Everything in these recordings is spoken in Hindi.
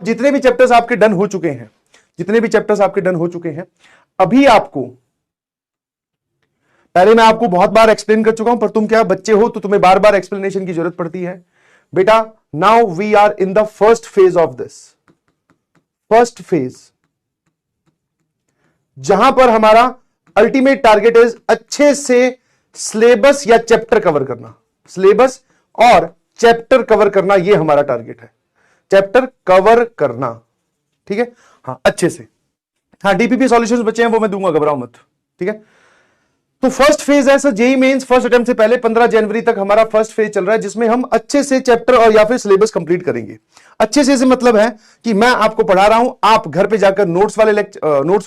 जितने भी चैप्टर्स आपके डन हो चुके हैं, जितने भी चैप्टर्स आपके डन हो चुके हैं, अभी आपको, पहले मैं आपको बहुत बार एक्सप्लेन कर चुका हूं, पर तुम क्या बच्चे हो तो तुम्हें बार बार एक्सप्लेनेशन की जरूरत पड़ती है। बेटा now we are in the first phase of this, first phase, जहां पर हमारा अल्टीमेट टारगेट इज अच्छे से सिलेबस या चैप्टर कवर करना, सिलेबस और चैप्टर कवर करना, यह हमारा टारगेट है, चैप्टर कवर करना, ठीक है। हाँ अच्छे से, हाँ डीपीपी सॉल्यूशंस बचे हैं वो मैं दूंगा, घबराओ मत, ठीक है। तो फर्स्ट फेज है sir JEE Mains first attempt से पहले 15 जनवरी तक हमारा फर्स्ट फेज चल रहा है, जिसमें हम अच्छे से चैप्टर और या फिर सिलेबस कंप्लीट करेंगे। अच्छे से मतलब है कि मैं आपको पढ़ा रहा हूं, आप घर पे जाकर नोट्स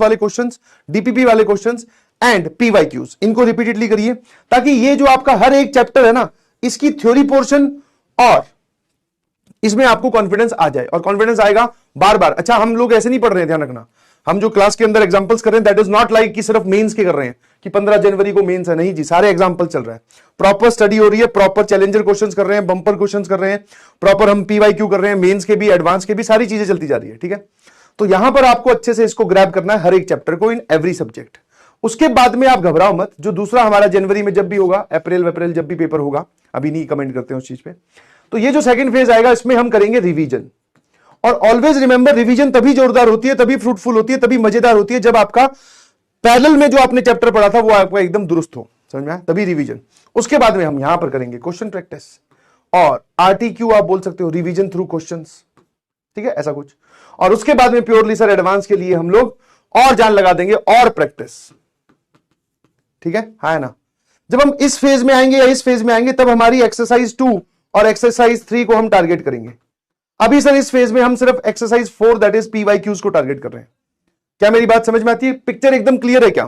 वाले क्वेश्चंस, डीपीपी वाले क्वेश्चंस एंड पीवाईक्यूज इनको रिपीटेडली करिए, ताकि ये जो आपका हर एक चैप्टर है ना, इसकी थ्योरी पोर्शन और इसमें आपको कॉन्फिडेंस आ जाए, और कॉन्फिडेंस आएगा बार बार। अच्छा हम लोग ऐसे नहीं पढ़ रहे हैं, ध्यान रखना, हम जो क्लास के अंदर एग्जांपल्स कर रहे हैं दैट इज नॉट लाइक कि सिर्फ मेंस के कर रहे हैं कि 15 जनवरी को मेंस है, नहीं जी, सारे एग्जांपल चल रहा है, प्रॉपर स्टडी हो रही है, प्रॉपर चैलेंजर क्वेश्चंस कर रहे हैं, बंपर क्वेश्चंस कर रहे हैं, प्रॉपर हम पीवाईक्यू कर रहे हैं, मेंस के भी एडवांस के भी, सारी चीजें चलती जा रही है, ठीक है। तो यहां पर आपको अच्छे से इसको ग्रैब करना है, हर एक चैप्टर को इन एवरी सब्जेक्ट। उसके बाद में आप घबराओ मत, जो दूसरा हमारा जनवरी में जब भी होगा, अप्रैल जब भी पेपर होगा, अभी नहीं कमेंट करते हैं उस चीज पे, तो ये जो सेकंड फेज आएगा इसमें हम करेंगे रिवीजन। और ऑलवेज रिमेंबर, रिवीजन तभी जोरदार होती है, तभी फ्रूटफुल होती है, तभी मजेदार होती है, जब आपका पैरेलल में जो आपने चैप्टर पढ़ा था वो आपका एकदम दुरुस्त हो, समझ में आया, तभी रिवीजन। उसके बाद में हम यहां पर करेंगे क्वेश्चन प्रैक्टिस और आरटीक्यू, आप बोल सकते हो रिवीजन थ्रू क्वेश्चंस, ठीक है, ऐसा कुछ। और उसके बाद में प्योरली सर एडवांस के लिए हम लोग और जान लगा देंगे और प्रैक्टिस, ठीक है, हाँ ना। जब हम इस फेज में आएंगे या इस फेज में आएंगे तब हमारी एक्सरसाइज 2 और एक्सरसाइज 3 को हम टारगेट करेंगे। अभी सर इस फेज में हम सिर्फ एक्सरसाइज 4 दैट इज पीवाईक्यूज को टारगेट कर रहे हैं। क्या मेरी बात समझ में आती है? पिक्चर एकदम क्लियर है क्या?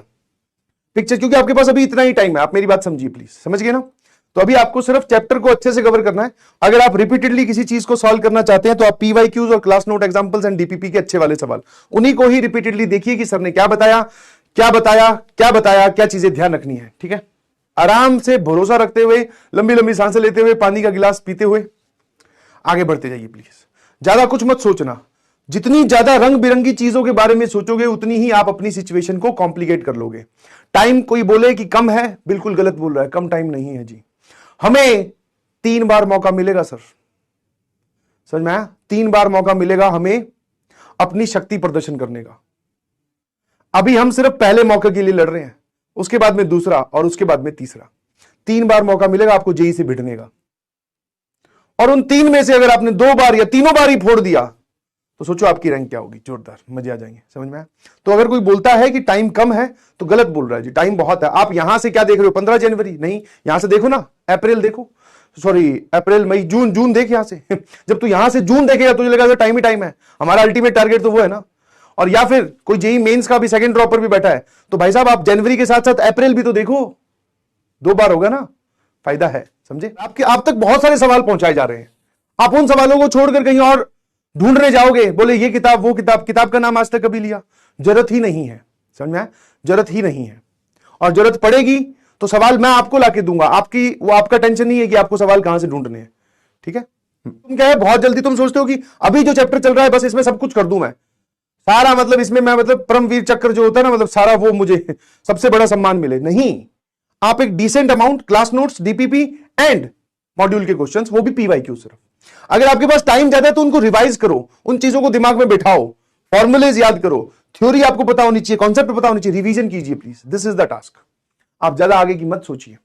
पिक्चर, क्योंकि आपके पास अभी इतना ही टाइम है, आप मेरी बात समझिए प्लीज, समझ गए ना। तो अभी आपको सिर्फ चैप्टर को अच्छे से कवर करना है। अगर आप रिपीटेडली किसी चीज को सॉल्व करना चाहते हैं तो आप पीवाईक्यूज और class note examples and DPP के अच्छे वाले सवाल उन्हीं को ही रिपीटेडली देखिए कि सर ने क्या बताया, क्या बताया, क्या बताया, क्या चीजें ध्यान रखनी है, ठीक है। आराम से भरोसा रखते हुए, लंबी लंबी सांसें लेते हुए, पानी का गिलास पीते हुए आगे बढ़ते जाइए प्लीज। ज्यादा कुछ मत सोचना, जितनी ज्यादा रंग बिरंगी चीजों के बारे में सोचोगे उतनी ही आप अपनी सिचुएशन को कॉम्प्लिकेट कर लोगे। टाइम कोई बोले कि कम है, बिल्कुल गलत बोल रहा है, कम टाइम नहीं है जी। हमें 3 बार मौका मिलेगा सर, समझ में आया? 3 बार मौका मिलेगा हमें अपनी शक्ति प्रदर्शन करने का। अभी हम सिर्फ पहले मौके के लिए लड़ रहे हैं, उसके बाद में दूसरा और उसके बाद में तीसरा। 3 बार मौका मिलेगा आपको जेईई से भिड़ने का, और उन 3 में से अगर आपने 2 बार या तीनों बार ही फोड़ दिया तो सोचो आपकी रैंक क्या होगी, जोरदार, मजे आ जाएंगे, समझ में आया? तो अगर कोई बोलता है कि टाइम कम है तो गलत बोल रहा है जी, टाइम बहुत है। आप यहां से क्या देख रहे हो, 15 जनवरी नहीं, यहां से देखो ना, अप्रैल देखो, सॉरी अप्रैल मई जून, जून देख यहां से जब तू यहां से जून देखेगा तुझे लगेगा टाइम ही टाइम है, हमारा अल्टीमेट टारगेट तो वो है ना। और या फिर कोई जेईई मेंस का भी सेकंड ड्रॉपर भी बैठा है तो भाई साहब आप जनवरी के साथ साथ अप्रैल भी तो देखो, 2 बार होगा ना, फायदा है, समझे? आपके आप तक बहुत सारे सवाल पहुंचाए जा रहे हैं, आप उन सवालों को छोड़कर कहीं और ढूंढने जाओगे, बोले ये किताब वो किताब, किताब का नाम आज तक कभी लिया? जरूरत ही नहीं है, समझ में आया? जरूरत ही नहीं है। और जरूरत पड़ेगी तो सवाल मैं आपको लाके दूंगा, आपकी वो आपका टेंशन नहीं है कि आपको सवाल कहां से ढूंढने हैं, ठीक है। तुम क्या है, बहुत जल्दी तुम सोचते हो कि अभी जो चैप्टर चल रहा है बस इसमें सब कुछ कर दूं मैं सारा, मतलब इसमें मैं मतलब परमवीर चक्र जो होता है ना, मतलब सारा वो मुझे सबसे बड़ा सम्मान मिले, नहीं। आप एक decent amount class notes, DPP and module के क्वेश्चंस, वो भी पीवाईक्यू सिर्फ। अगर आपके पास टाइम ज्यादा है तो उनको रिवाइज करो, उन चीजों को दिमाग में बैठाओ, फॉर्मुलेज याद करो, थ्योरी आपको पता होनी चाहिए, कॉन्सेप्ट पता होनी चाहिए, रिवीजन कीजिए please, this is the task. आप ज्यादा आगे की मत सोचिए।